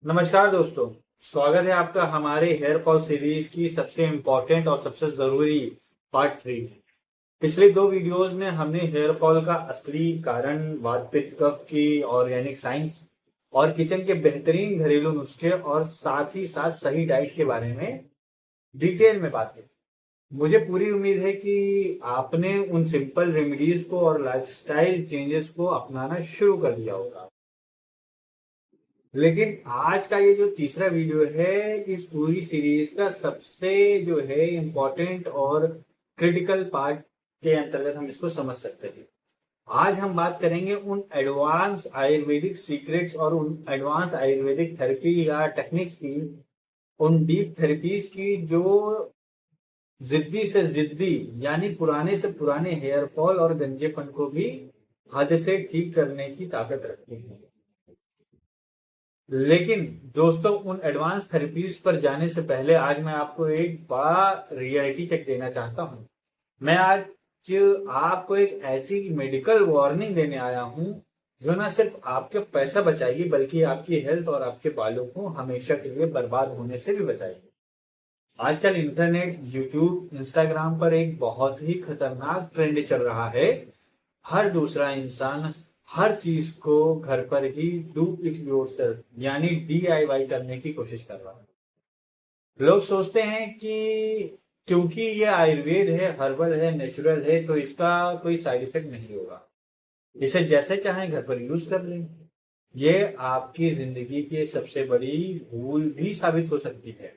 नमस्कार दोस्तों। स्वागत है आपका हमारे हेयर फॉल सीरीज की सबसे इम्पोर्टेंट और सबसे जरूरी पार्ट 3 में। पिछले दो वीडियोस में हमने हेयर फॉल का असली कारण, वात पित्त कफ की ऑर्गेनिक साइंस और किचन के बेहतरीन घरेलू नुस्खे और साथ ही साथ सही डाइट के बारे में डिटेल में बात की। मुझे पूरी उम्मीद है कि आपने उन सिंपल रेमेडीज को और लाइफस्टाइल चेंजेस को अपनाना शुरू कर दिया होगा। लेकिन आज का ये जो तीसरा वीडियो है, इस पूरी सीरीज का सबसे जो है इम्पोर्टेंट और क्रिटिकल पार्ट के अंतर्गत हम इसको समझ सकते हैं। आज हम बात करेंगे उन एडवांस आयुर्वेदिक सीक्रेट्स और उन एडवांस आयुर्वेदिक थेरेपी या टेक्निक्स की, उन डीप थेरेपीज की जो जिद्दी से जिद्दी यानी पुराने से पुराने हेयर फॉल और गंजेपन को भी हद से ठीक करने की ताकत रखती है। लेकिन दोस्तों, उन एडवांस थेरेपीज पर जाने से पहले आज मैं आपको एक बड़ा रियलिटी चेक देना चाहता हूं। मैं आज आपको एक ऐसी मेडिकल वार्निंग देने आया हूं जो ना सिर्फ आपके पैसा बचाएगी बल्कि आपकी हेल्थ और आपके बालों को हमेशा के लिए बर्बाद होने से भी बचाएगी। आजकल इंटरनेट, यूट्यूब, इंस्टाग्राम पर एक बहुत ही खतरनाक ट्रेंड चल रहा है। हर दूसरा इंसान हर चीज को घर पर ही डू इट योरसेल्फ यानी DIY करने की कोशिश कर रहा है। लोग सोचते हैं कि क्योंकि ये आयुर्वेद है, हर्बल है, नेचुरल है, तो इसका कोई साइड इफेक्ट नहीं होगा, इसे जैसे चाहे घर पर यूज कर लें। ये आपकी जिंदगी की सबसे बड़ी भूल भी साबित हो सकती है।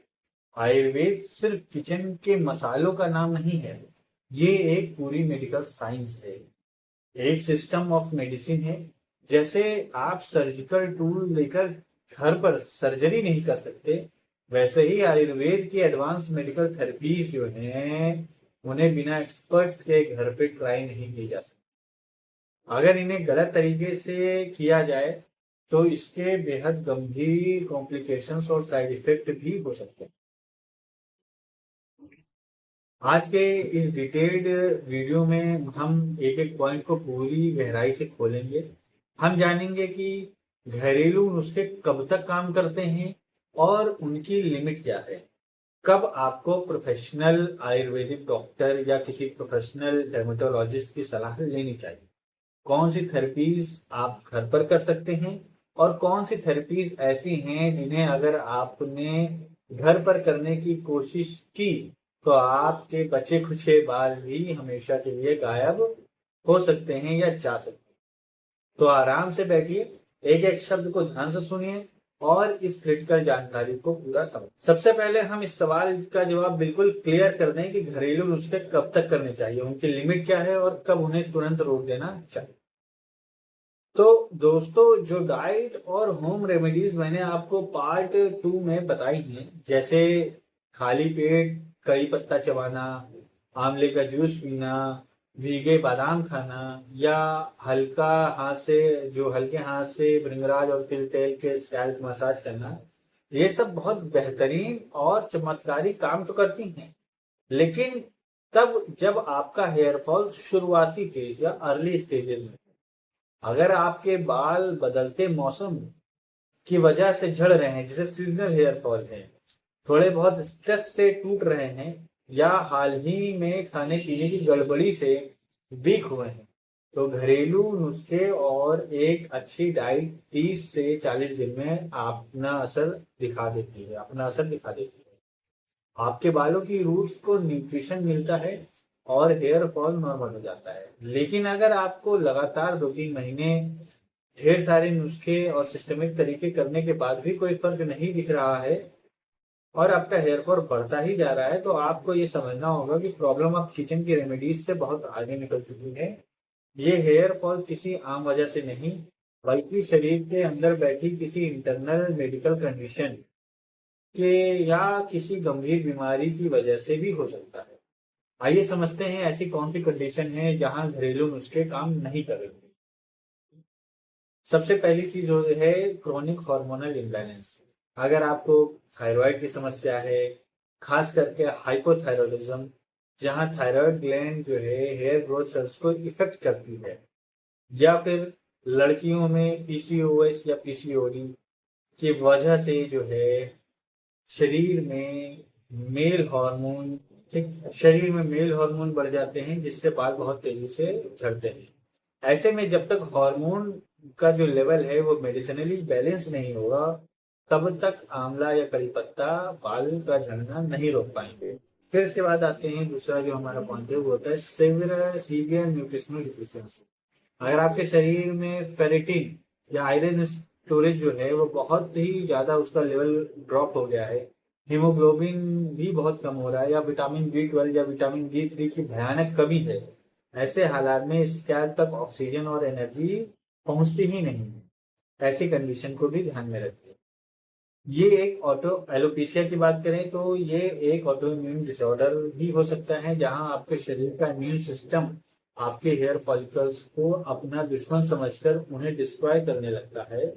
आयुर्वेद सिर्फ किचन के मसालों का नाम नहीं है, ये एक पूरी मेडिकल साइंस है, एक सिस्टम ऑफ मेडिसिन है। जैसे आप सर्जिकल टूल लेकर घर पर सर्जरी नहीं कर सकते, वैसे ही आयुर्वेद की एडवांस मेडिकल थेरेपीज जो हैं उन्हें बिना एक्सपर्ट्स के घर पे ट्राई नहीं की जा सकती। अगर इन्हें गलत तरीके से किया जाए तो इसके बेहद गंभीर कॉम्प्लिकेशंस और साइड इफेक्ट भी हो सकते हैं। आज के इस डिटेल्ड वीडियो में हम एक एक पॉइंट को पूरी गहराई से खोलेंगे। हम जानेंगे कि घरेलू नुस्खे कब तक काम करते हैं और उनकी लिमिट क्या है। कब आपको प्रोफेशनल आयुर्वेदिक डॉक्टर या किसी प्रोफेशनल डर्मेटोलॉजिस्ट की सलाह लेनी चाहिए। कौन सी थेरेपीज आप घर पर कर सकते हैं और कौन सी थेरेपीज ऐसी हैं जिन्हें अगर आपने घर पर करने की कोशिश की तो आपके बचे खुचे बाल भी हमेशा के लिए गायब हो सकते हैं या जा सकते हैं। तो आराम से बैठिए, एक एक शब्द को ध्यान से सुनिए और इस क्रिटिकल जानकारी को पूरा समझ। सबसे पहले हम इस सवाल का जवाब बिल्कुल क्लियर कर दें कि घरेलू नुस्खे कब तक करने चाहिए, उनकी लिमिट क्या है और कब उन्हें तुरंत रोक देना चाहिए। तो दोस्तों, जो डाइट और होम रेमेडीज मैंने आपको पार्ट 2 में बताई हैं, जैसे खाली पेट कड़ी पत्ता चबाना, आंवले का जूस पीना, भीगे बादाम खाना या हल्के हाथ से भृंगराज और तिल तेल के स्कैल्प मसाज करना, ये सब बहुत बेहतरीन और चमत्कारी काम तो करती हैं। लेकिन तब जब आपका हेयर फॉल शुरुआती फेज या अर्ली स्टेजेस में, अगर आपके बाल बदलते मौसम की वजह से झड़ रहे हैं, जैसे सीजनल हेयर फॉल है, थोड़े बहुत स्ट्रेस से टूट रहे हैं या हाल ही में खाने पीने की गड़बड़ी से वीक हुए हैं, तो घरेलू नुस्खे और एक अच्छी डाइट 30 से 40 दिन में अपना असर दिखा देती है। आपके बालों की रूट्स को न्यूट्रिशन मिलता है और हेयर फॉल नॉर्मल हो जाता है। लेकिन अगर आपको लगातार 2-3 महीने ढेर सारे नुस्खे और सिस्टमिक तरीके करने के बाद भी कोई फर्क नहीं दिख रहा है और आपका हेयर फॉल बढ़ता ही जा रहा है, तो आपको ये समझना होगा कि प्रॉब्लम अब किचन की रेमेडीज से बहुत आगे निकल चुकी है। ये हेयर फॉल किसी आम वजह से नहीं, बल्कि शरीर के अंदर बैठी किसी इंटरनल मेडिकल कंडीशन के या किसी गंभीर बीमारी की वजह से भी हो सकता है। आइए समझते हैं ऐसी कौन सी कंडीशन है जहां घरेलू नुस्खे काम नहीं कर रहे। सबसे पहली चीज है क्रोनिक हार्मोनल इम्बैलेंस। अगर आपको थायराइड की समस्या है, खास करके हाइपोथायरॉयडिज्म, जहां थायराइड ग्लैंड जो है हेयर ग्रोथ सेल्स को इफेक्ट करती है, या फिर लड़कियों में PCOS या PCOD, की वजह से जो है शरीर में मेल हार्मोन ठीक शरीर में मेल हार्मोन बढ़ जाते हैं, जिससे बाल बहुत तेजी से झड़ते हैं। ऐसे में जब तक हार्मोन का जो लेवल है वो मेडिसिनली बैलेंस नहीं होगा, तब तक आंवला या कड़ी पत्ता बाल का झड़ना नहीं रोक पाएंगे। फिर इसके बाद आते हैं दूसरा जो हमारा पॉइंट है, वो होता है सीवियर न्यूट्रिशनल डिफिशियंसी। अगर आपके शरीर में फेरिटिन या आयरन स्टोरेज जो है वो बहुत ही ज्यादा उसका लेवल ड्रॉप हो गया है, हीमोग्लोबिन भी बहुत कम हो रहा है, या विटामिन B12 या विटामिन D3 की भयानक कमी है, ऐसे हालात में स्कैल्प तक ऑक्सीजन और एनर्जी पहुंचती ही नहीं है। ऐसी कंडीशन को भी ध्यान में रखिए। ये एक ऑटो एलोपेशिया की बात करें तो ये एक ऑटो इम्यून डिसऑर्डर भी हो सकता है, जहां आपके शरीर का इम्यून सिस्टम आपके हेयर फॉलिकल्स को अपना दुश्मन समझकर उन्हें डिस्ट्रॉय करने लगता है।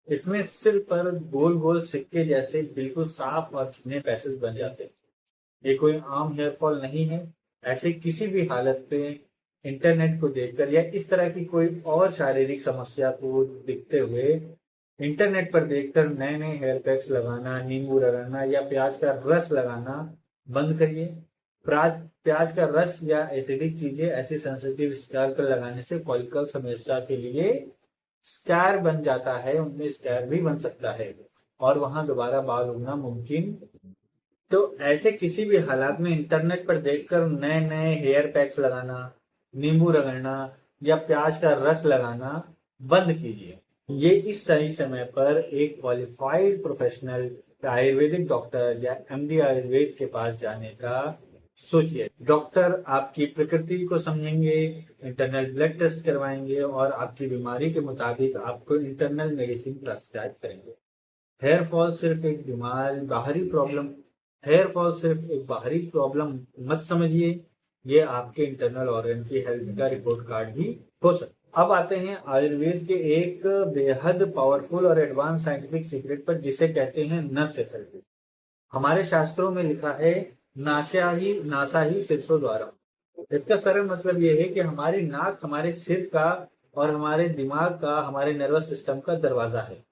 इसमें सिर पर गोल गोल सिक्के जैसे बिल्कुल साफ और चिकने पैसेज बन जाते हैं। ये कोई आम हेयर फॉल नहीं है। ऐसे किसी भी हालत पे इंटरनेट को देखकर या इस तरह की कोई और शारीरिक समस्या को दिखते हुए इंटरनेट पर देखकर नए नए हेयर पैक्स लगाना, नींबू लगाना या प्याज का रस लगाना बंद करिए। प्याज का रस या एसिडिक चीजें ऐसी सेंसिटिव स्कैल्प पर लगाने से फॉलिकल्स हमेशा के लिए स्कैर बन जाता है, उनमें स्कैर भी बन सकता है और वहां दोबारा बाल उगना मुमकिन। तो ऐसे किसी भी हालात में इंटरनेट पर देखकर नए नए हेयर पैक्स लगाना, नींबू रगड़ना या प्याज का रस लगाना बंद कीजिए। ये इस सही समय पर एक क्वालिफाइड प्रोफेशनल आयुर्वेदिक डॉक्टर या MD आयुर्वेद के पास जाने का सोचिए। डॉक्टर आपकी प्रकृति को समझेंगे, इंटरनल ब्लड टेस्ट करवाएंगे और आपकी बीमारी के मुताबिक आपको इंटरनल मेडिसिन प्रेस्क्राइब करेंगे। हेयर फॉल सिर्फ एक बाहरी प्रॉब्लम मत समझिए, ये आपके इंटरनल ऑर्गन की हेल्थ का रिपोर्ट कार्ड भी हो सकता है। अब आते हैं आयुर्वेद के एक बेहद पावरफुल और एडवांस साइंटिफिक सीक्रेट पर, जिसे कहते हैं नस थेरेपी। हमारे शास्त्रों में लिखा है नासा ही सिरसो द्वारा। इसका सरल मतलब यह है कि हमारी नाक हमारे सिर का और हमारे दिमाग का, हमारे नर्वस सिस्टम का दरवाजा है।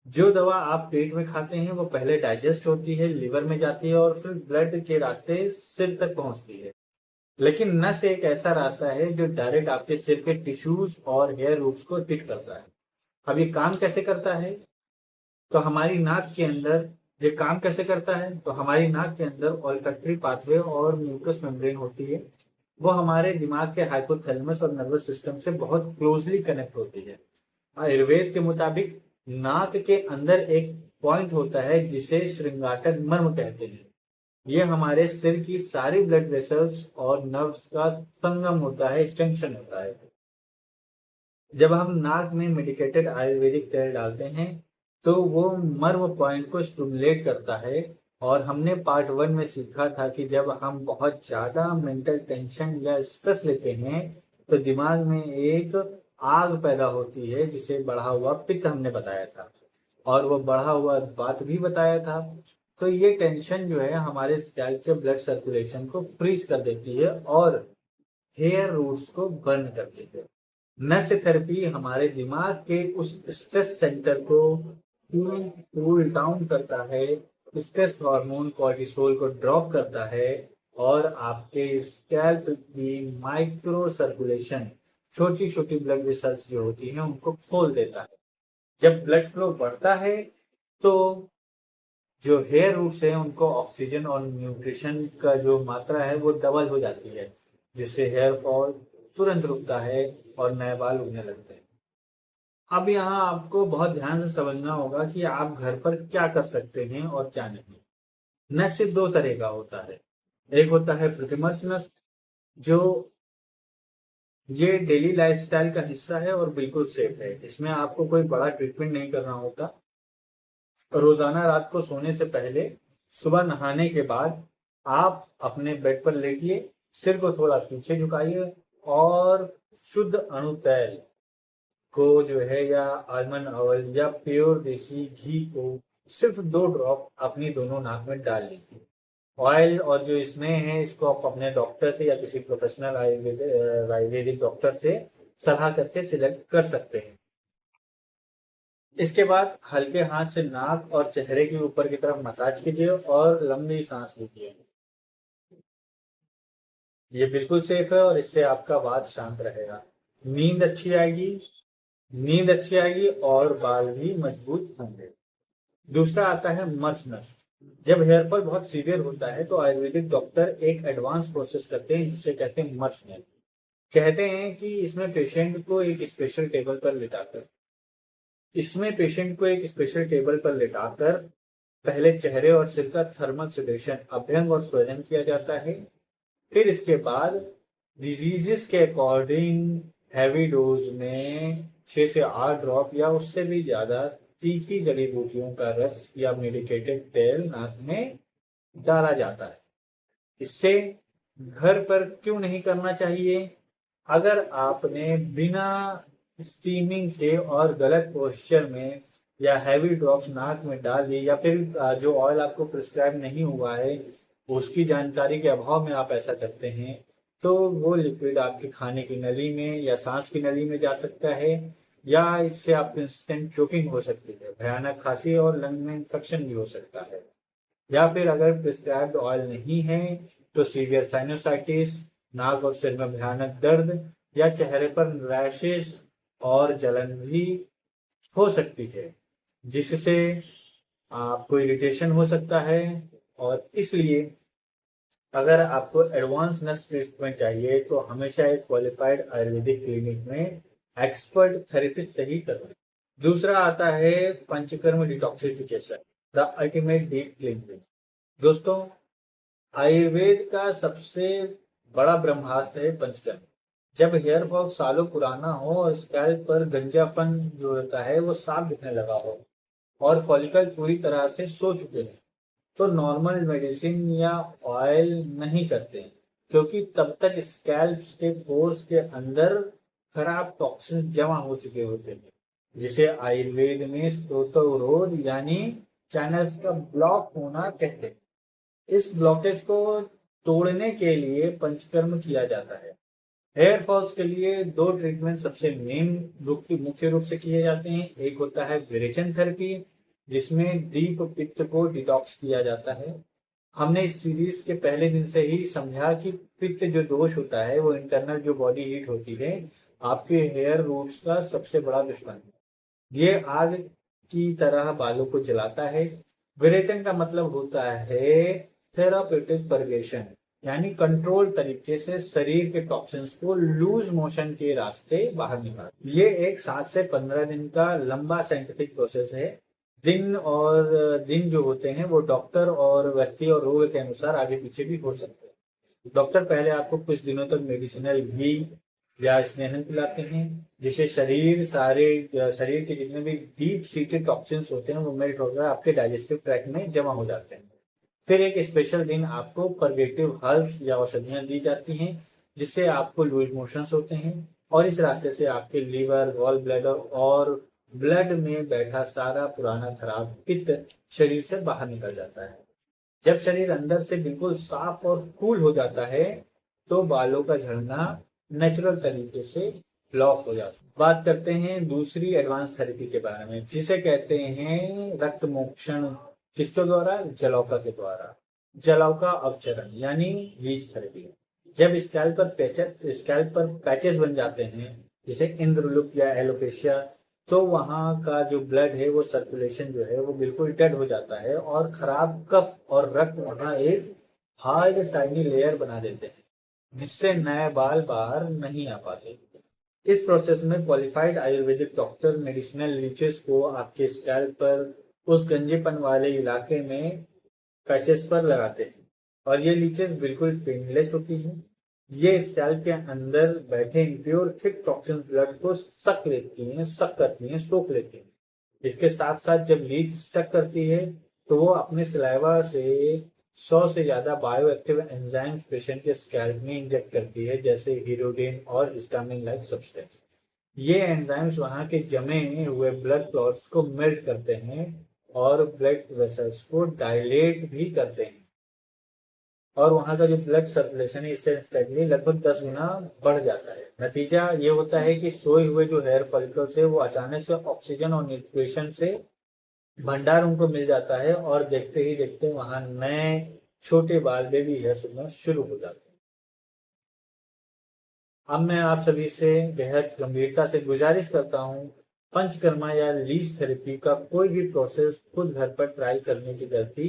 जो दवा आप पेट में खाते हैं वो पहले डाइजेस्ट होती है, लिवर में जाती है और फिर ब्लड के रास्ते सिर तक पहुंचती है। लेकिन नस एक ऐसा रास्ता है जो डायरेक्ट आपके सिर के टिश्यूज और हेयर रूट्स को हिट करता है। अब ये काम कैसे करता है? तो हमारी नाक के अंदर ये काम कैसे करता है तो हमारी नाक के अंदर ऑल्फैक्टरी पाथवे और म्यूकस मेम्ब्रेन होती है। वो हमारे दिमाग के हाइपोथैलेमस और नर्वस सिस्टम से बहुत क्लोजली कनेक्ट होती है। आयुर्वेद के मुताबिक नाक के अंदर एक पॉइंट होता है जिसे श्रृंगाटक मर्म कहते हैं। ये हमारे सिर की सारी ब्लड वेसल्स और नर्व्स का संगम होता है, जंक्शन होता है। जब हम नाक में मेडिकेटेड आयुर्वेदिक तेल डालते हैं तो वो मर्म पॉइंट को स्टिमुलेट करता है। और हमने पार्ट 1 में सीखा था कि जब हम बहुत ज्यादा मेंटल टेंशन या स्ट्रेस लेते हैं तो दिमाग में एक आग पैदा होती है, जिसे बढ़ा हुआ पित्त हमने बताया था और वो बढ़ा हुआ बात भी बताया था। तो ये टेंशन जो है हमारे स्कैल्प के ब्लड सर्कुलेशन को फ्रीज कर देती है और हेयर रूट्स को बर्न कर देती है। नस थेरेपी हमारे दिमाग के उस स्ट्रेस सेंटर को कूल डाउन करता है, स्ट्रेस हार्मोन कॉर्टिसोल को ड्रॉप करता है और आपके स्कैल्प की माइक्रो सर्कुलेशन, छोटी छोटी ब्लड वेसल्स जो होती हैं उनको खोल देता है। जब ब्लड फ्लो बढ़ता है तो जो हेयर रूट्स हैं उनको ऑक्सीजन और न्यूट्रिशन का जो मात्रा है वो डबल हो जाती है, जिससे हेयर फॉल तुरंत रुकता है और नए बाल उगने लगते हैं। अब यहाँ आपको बहुत ध्यान से समझना होगा कि आप घर पर क्या कर सकते हैं और क्या नहीं। नस सिर्फ दो तरह का होता है। एक होता है प्रतिमर्श नस, जो ये डेली लाइफस्टाइल का हिस्सा है और बिल्कुल सेफ है। इसमें आपको कोई बड़ा ट्रीटमेंट नहीं करना होता। रोजाना रात को सोने से पहले, सुबह नहाने के बाद आप अपने बेड पर लेटिए, सिर को थोड़ा पीछे झुकाइए और शुद्ध अणु तेल को जो है या आलमंड ऑयल या प्योर देसी घी को सिर्फ 2 ड्रॉप अपनी दोनों नाक में डाल लीजिए। ऑयल और जो इसमें है इसको आप अपने डॉक्टर से या किसी प्रोफेशनल आयुर्वेदिक डॉक्टर से सलाह करके सिलेक्ट कर सकते हैं। इसके बाद हल्के हाथ से नाक और चेहरे के ऊपर की तरफ मसाज कीजिए और लंबी सांस लीजिए। ये बिल्कुल सेफ है और इससे आपका वात शांत रहेगा। नींद अच्छी आएगी। नींद अच्छी आएगी और बाल भी मजबूत होंगे। दूसरा आता है मर्स नस। जब हेयरफॉल बहुत सीवियर होता है तो आयुर्वेदिक डॉक्टर एक एडवांस प्रोसेस करते हैं जिसे कहते हैं मर्स नस। कहते हैं कि इसमें पेशेंट को एक स्पेशल टेबल पर लिटाकर पहले चेहरे और सिर का थर्मल सेडेशन, अभ्यंग और स्वजन किया जाता है। फिर इसके बाद डिजीजेस के अकॉर्डिंग हैवी डोज में 6 से 8 ड्रॉप या उससे भी ज्यादा तीखी जड़ी बूटियों का रस या मेडिकेटेड तेल नाक में डाला जाता है। इससे घर पर क्यों नहीं करना चाहिए? अगर आपने बिना स्टीमिंग के और गलत पोस्चर में या हैवी ड्रॉप्स नाक में डाल दिए या फिर जो ऑयल आपको प्रिस्क्राइब नहीं हुआ है उसकी जानकारी के अभाव में आप ऐसा करते हैं तो वो लिक्विड आपके खाने की नली में या सांस की नली में जा सकता है या इससे आपको इंस्टेंट चोकिंग हो सकती है, भयानक खांसी और लंग में इंफेक्शन भी हो सकता है। या फिर अगर प्रिस्क्राइब्ड ऑयल नहीं है तो सीवियर साइनोसाइटिस, नाक और सिर में भयानक दर्द या चेहरे पर रैशेस और जलन भी हो सकती है जिससे आपको इरिटेशन हो सकता है। और इसलिए अगर आपको एडवांस नस ट्रीटमेंट चाहिए तो हमेशा एक क्वालिफाइड आयुर्वेदिक क्लिनिक में एक्सपर्ट थेरेपिस्ट से ही करवाएं। दूसरा आता है panchakarma detoxification, the ultimate deep cleaning. दोस्तों, आयुर्वेद का सबसे बड़ा ब्रह्मास्त्र है पंचकर्म। जब हेयर फॉल सालों पुराना हो और स्कैल्प पर गंजापन जो होता है वो साफ दिखने लगा हो और फॉलिकल पूरी तरह से सो चुके हैं तो नॉर्मल मेडिसिन या ऑयल नहीं करते हैं, क्योंकि तब तक स्कैल्प के पोर्स के अंदर खराब टॉक्सिन जमा हो चुके होते हैं जिसे आयुर्वेद में स्त्रोतोरोध यानी चैनल्स का ब्लॉक होना कहते हैं। इस ब्लॉकेज को तोड़ने के लिए पंचकर्म किया जाता है। हेयर फॉल्स के लिए 2 ट्रीटमेंट सबसे मुख्य रूप से किए जाते हैं। एक होता है विरेचन थेरेपी जिसमें दीप पित्त को डिटॉक्स किया जाता है। हमने इस सीरीज के पहले दिन से ही समझा कि पित्त जो दोष होता है वो इंटरनल जो बॉडी हीट होती है आपके हेयर रूट्स का सबसे बड़ा दुश्मन है। ये आग की तरह बालों को जलाता है। विरेचन का मतलब होता है थेरापेटिक परगेशन, यानी कंट्रोल तरीके से शरीर के टॉक्सिन्स को लूज मोशन के रास्ते बाहर निकाल। ये एक 7 से 15 दिन का लंबा साइंटिफिक प्रोसेस है। दिन जो होते हैं वो डॉक्टर और व्यक्ति और रोग के अनुसार आगे पीछे भी हो सकते हैं। डॉक्टर पहले आपको कुछ दिनों तक मेडिसिनल घी या स्नेहन पिलाते हैं जिससे शरीर के जितने भी डीप सीटेड टॉक्सिन्स होते हैं वो मेल्ट होकर आपके डाइजेस्टिव ट्रैक्ट में जमा हो जाते हैं। फिर एक स्पेशल दिन आपको परगेटिव हर्ब्स या औषधियां दी जाती हैं जिससे आपको लूज मोशंस होते हैं और इस रास्ते से आपके लीवर, गॉल ब्लैडर और ब्लड में बैठा सारा पुराना खराब पित्त शरीर से बाहर निकल जाता है। जब शरीर अंदर से बिल्कुल साफ और कूल हो जाता है तो बालों का झड़ना नेचुरल तरीके से ब्लॉक हो जाता है। बात करते हैं दूसरी एडवांस थेरेपी के बारे में जिसे कहते हैं रक्त मोक्षण। किसके द्वारा? जलौका के द्वारा। जलौका अवचरण यानी लीच थेरेपी। जब स्कैल्प पर पैचेस बन जाते हैं जैसे इंद्रलुक या एलोपेशिया तो वहां का जो ब्लड है वो सर्कुलेशन जो है वो बिल्कुल डेड हो जाता है और खराब कफ और रक्त वहां एक हार्ड शाइनी लेयर बना देते हैं जिससे नए बाल बाहर नहीं आ पाते। इस प्रोसेस में qualified Ayurvedic doctor medicinal leches को आपके स्कैल्प पर उस गंजेपन वाले इलाके में पैचेस पर लगाते हैं और ये लीचेस बिल्कुल पेनलेस होती हैं। ये स्कैल्प के अंदर बैठे इम्प्योर थिक टॉक्सिन ब्लड को सक करती हैं, सोख लेती हैं। इसके साथ साथ जब लीच स्टक करती है तो वो अपने सलाइवा से 100 से ज्यादा बायो एक्टिव एंजाइम्स पेशेंट के स्कैल्प में इंजेक्ट करती है जैसे हीरोडिन और हिस्टामिन लाइक सब्सटेंस। ये एंजाइम्स वहां के जमे हुए ब्लड क्लॉट्स को मेल्ट करते हैं और ब्लड वेसल्स को डायलेट भी करते हैं। और वहां का जो ब्लड सर्कुलेशन है इससे इंस्टेंटली लगभग 10 गुना बढ़ जाता है। नतीजा ये होता है कि सोए हुए जो हेयर फॉलिकल्स है वो अचानक से ऑक्सीजन और न्यूट्रिशन से भंडार उनको मिल जाता है और देखते ही देखते वहां नए छोटे बाल बेबी हेयर उगना शुरू हो जाते हैं। अब मैं आप सभी से बेहद गंभीरता से गुजारिश करता हूँ, पंचकर्मा या लीच थेरेपी का कोई भी प्रोसेस खुद घर पर ट्राई करने की गलती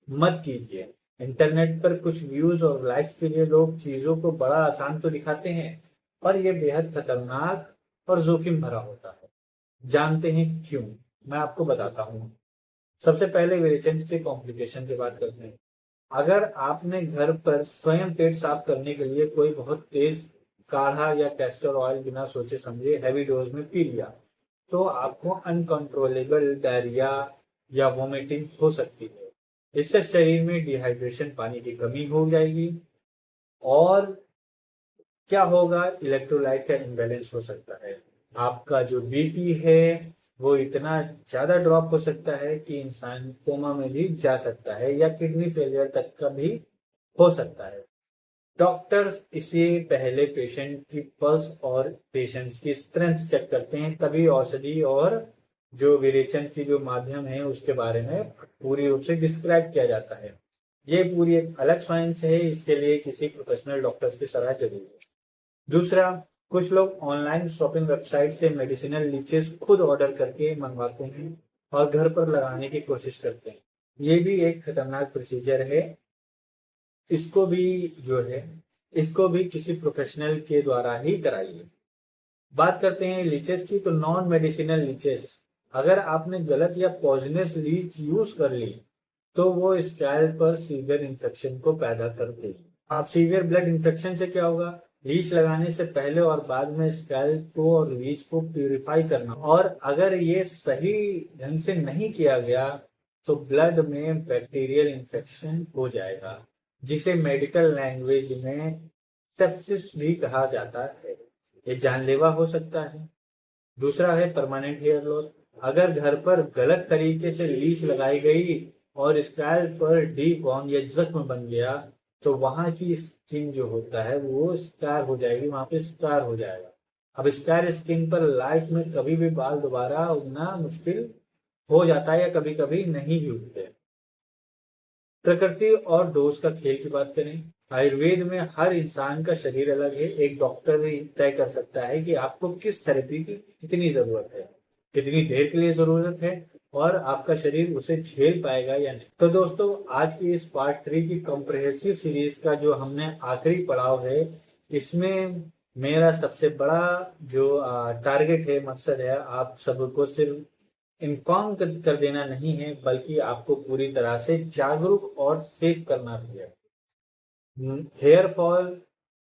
मत कीजिए। इंटरनेट पर कुछ व्यूज और लाइक्स के लिए लोग चीजों को बड़ा आसान तो दिखाते हैं, पर यह बेहद खतरनाक और जोखिम भरा होता है। जानते हैं क्यों? मैं आपको बताता हूँ। सबसे पहले विरेचन के कॉम्प्लिकेशन की बात करते हैं। अगर आपने घर पर स्वयं पेट साफ करने के लिए कोई बहुत तेज काढ़ा या कैस्टर ऑयल बिना सोचे समझे हैवी डोज में पी लिया, तो आपको अनकंट्रोलेबल डायरिया या वोमिटिंग हो सकती है। इससे शरीर में डिहाइड्रेशन, पानी की कमी हो जाएगी और क्या होगा, इलेक्ट्रोलाइट का इम्बैलेंस हो सकता है। आपका जो बीपी है वो इतना ज्यादा ड्रॉप हो सकता है कि इंसान कोमा में भी जा सकता है या किडनी फेलियर तक का भी हो सकता है। डॉक्टर्स इसे पहले पेशेंट की पल्स और पेशेंट्स की स्ट्रेंथ चेक करते हैं, तभी औषधि और जो विरेचन की जो माध्यम है उसके बारे में पूरी रूप से डिस्क्राइब किया जाता है। ये पूरी एक अलग साइंस है, इसके लिए किसी प्रोफेशनल डॉक्टर्स की सलाह जरूरी है। दूसरा, कुछ लोग ऑनलाइन शॉपिंग वेबसाइट से मेडिसिनल लीचेस खुद ऑर्डर करके मंगवाते हैं और घर पर लगाने की कोशिश करते हैं। ये भी एक खतरनाक प्रोसीजर है। इसको भी जो है इसको भी किसी प्रोफेशनल के द्वारा ही कराइए। बात करते हैं लीचेस की, तो नॉन मेडिसिनल लीचेस, अगर आपने गलत या पॉइजनस लीच यूज कर ली तो वो स्कैल्प पर सीवियर इन्फेक्शन को पैदा कर देगी। आप सीवियर ब्लड इन्फेक्शन से क्या होगा, लीच लगाने से पहले और बाद में स्कैल्प को और लीच को प्यूरिफाई करना, और अगर ये सही ढंग से नहीं किया गया तो ब्लड में बैक्टीरियल इन्फेक्शन हो जाएगा, जिसे मेडिकल लैंग्वेज में सेप्सिस भी कहा जाता है। ये जानलेवा हो सकता है। दूसरा है परमानेंट हेयर लॉस। अगर घर पर गलत तरीके से लीच लगाई गई और स्कैल्प पर डीप वॉर्म या जख्म बन गया तो वहां की स्किन जो होता है वो स्कार हो जाएगी, वहां पे स्कार हो जाएगा। अब स्कार स्किन पर लाइफ में कभी भी बाल दोबारा उगना मुश्किल हो जाता है या कभी कभी नहीं भी उगते। प्रकृति और डोज का खेल की बात करें, आयुर्वेद में हर इंसान का शरीर अलग है। एक डॉक्टर ही तय कर सकता है कि आपको किस थेरेपी की कितनी जरूरत है, कितनी देर के लिए जरूरत है और आपका शरीर उसे झेल पाएगा या नहीं। तो दोस्तों, आज की इस पार्ट 3 की कॉम्प्रिहेंसिव सीरीज का जो हमने आखिरी पड़ाव है, इसमें मेरा सबसे बड़ा जो टारगेट है, मकसद है, आप सबको सिर्फ इन्फॉर्म कर देना नहीं है, बल्कि आपको पूरी तरह से जागरूक और सेफ करना भी है। हेयर फॉल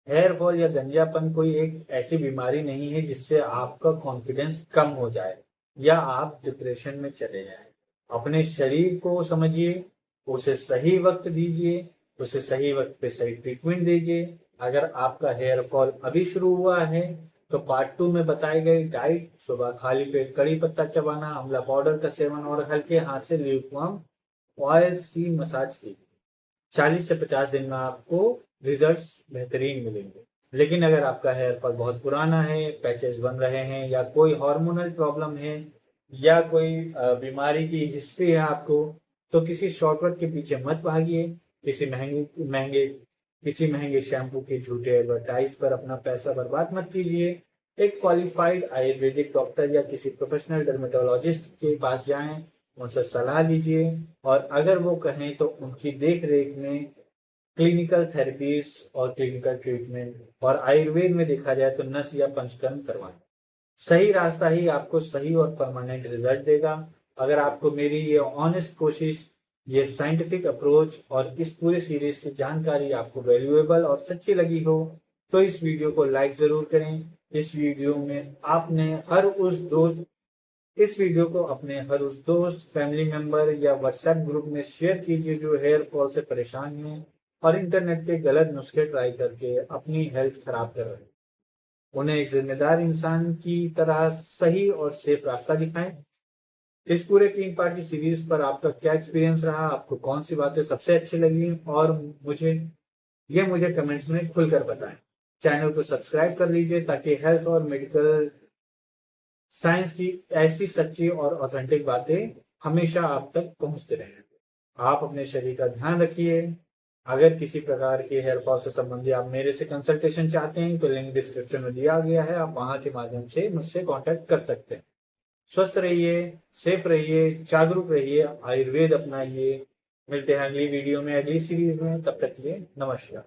हेयर फॉल या गंजापन कोई एक ऐसी बीमारी नहीं है जिससे आपका कॉन्फिडेंस कम हो जाए या आप डिप्रेशन में चले जाएं। अपने शरीर को समझिए, उसे सही वक्त दीजिए, उसे सही वक्त पे सही ट्रीटमेंट दीजिए। अगर आपका हेयर फॉल अभी शुरू हुआ है तो पार्ट 2 में बताई गई डाइट, सुबह खाली पेट कड़ी पत्ता चबाना, आंवला पाउडर का सेवन और हल्के हाथ से ल्यूकवार्म ऑयल्स की मसाज की, 40 से 50 दिन में आपको रिजल्ट्स बेहतरीन मिलेंगे। लेकिन अगर आपका हेयर फॉल बहुत पुराना है, पैचेस बन रहे हैं या कोई हार्मोनल प्रॉब्लम है या कोई बीमारी की हिस्ट्री है आपको, तो किसी शॉर्टकट के पीछे मत भागिए। किसी महंगे शैम्पू के झूठे एडवर्टाइज पर अपना पैसा बर्बाद मत कीजिए। एक क्वालिफाइड आयुर्वेदिक डॉक्टर या किसी प्रोफेशनल डर्मेटोलॉजिस्ट के पास जाएं, उनसे सलाह लीजिए और अगर वो कहें तो उनकी देख रेख में क्लिनिकल थेरेपीज और क्लिनिकल ट्रीटमेंट, और आयुर्वेद में देखा जाए तो नस या पंचकर्म करवाएं। सही रास्ता ही आपको सही और परमानेंट रिजल्ट देगा। अगर आपको मेरी ये ऑनेस्ट कोशिश, ये साइंटिफिक अप्रोच और इस पूरी सीरीज की जानकारी आपको वैल्यूएबल और सच्ची लगी हो तो इस वीडियो को लाइक जरूर करें। इस वीडियो में आपने हर उस दोस्त इस वीडियो को अपने हर उस दोस्त, फैमिली मेंबर या व्हाट्सएप ग्रुप में शेयर कीजिए जो हेयर फॉल से परेशान हैं और इंटरनेट के गलत नुस्खे ट्राई करके अपनी हेल्थ खराब कर रहे हैं। उन्हें एक जिम्मेदार इंसान की तरह सही और सेफ रास्ता दिखाएं। इस पूरे 3 पार्ट की सीरीज पर आपका क्या एक्सपीरियंस रहा, आपको कौन सी बातें सबसे अच्छी लगी, और मुझे कमेंट्स में खुलकर बताएं। चैनल को सब्सक्राइब कर लीजिए ताकि हेल्थ और मेडिकल साइंस की ऐसी सच्ची और ऑथेंटिक बातें हमेशा आप तक पहुंचते रहें। आप अपने शरीर का ध्यान रखिए। अगर किसी प्रकार के हेयर फॉल से संबंधी आप मेरे से कंसल्टेशन चाहते हैं तो लिंक डिस्क्रिप्शन में दिया गया है, आप वहां के माध्यम से मुझसे कांटेक्ट कर सकते हैं। स्वस्थ रहिए, सेफ रहिए, जागरूक रहिए, आयुर्वेद अपनाइए। मिलते हैं अगली वीडियो में, अगली सीरीज में। तब तक के लिए नमस्कार।